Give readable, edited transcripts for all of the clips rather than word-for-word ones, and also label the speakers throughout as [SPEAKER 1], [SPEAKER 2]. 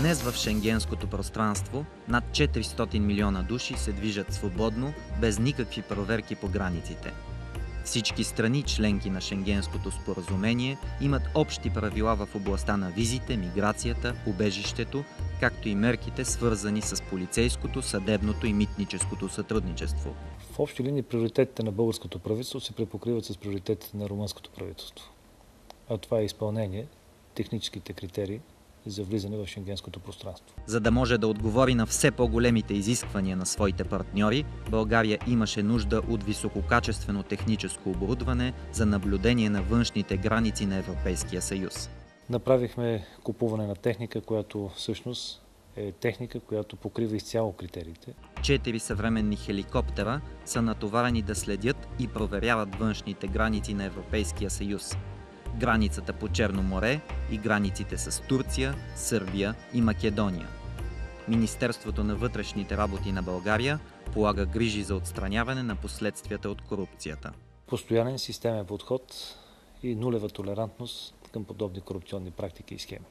[SPEAKER 1] Днес в шенгенското пространство над 400 милиона души се движат свободно, без никакви проверки по границите. Всички страни, членки на Шенгенското споразумение, имат общи правила в областта на визите, миграцията, убежището, както и мерките, свързани с полицейското, съдебното и митническото сътрудничество.
[SPEAKER 2] В общи линии приоритетите на българското правителство се препокриват с приоритетите на румънското правителство. А това е изпълнение техническите критерии за влизане в шенгенското пространство.
[SPEAKER 1] За да може да отговори на все по-големите изисквания на своите партньори, България имаше нужда от висококачествено техническо оборудване за наблюдение на външните граници на Европейския съюз.
[SPEAKER 2] Направихме купуване на техника, която всъщност е техника, която покрива изцяло критериите.
[SPEAKER 1] 4 съвременни хеликоптера са натоварени да следят и проверяват външните граници на Европейския съюз, границата по Черно море и границите с Турция, Сърбия и Македония. Министерството на вътрешните работи на България полага грижи за отстраняване на последствията от корупцията.
[SPEAKER 2] Постоянен системен подход и нулева толерантност към подобни корупционни практики и схеми.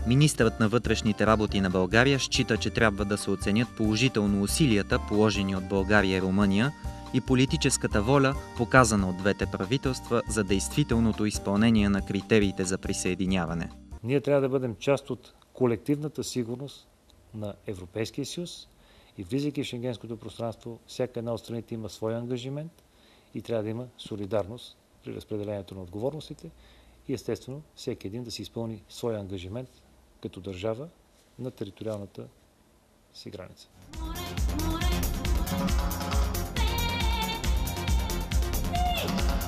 [SPEAKER 1] Министърът на вътрешните работи на България счита, че трябва да се оценят положително усилията, положени от България и Румъния, и политическата воля, показана от двете правителства за действителното изпълнение на критериите за присъединяване.
[SPEAKER 2] Ние трябва да бъдем част от колективната сигурност на Европейския съюз и влизайки в шенгенското пространство, всяка една от страните има свой ангажимент и трябва да има солидарност при разпределението на отговорностите и естествено всеки един да си изпълни своя ангажимент като държава на териториалната си граница.
[SPEAKER 3] Hey!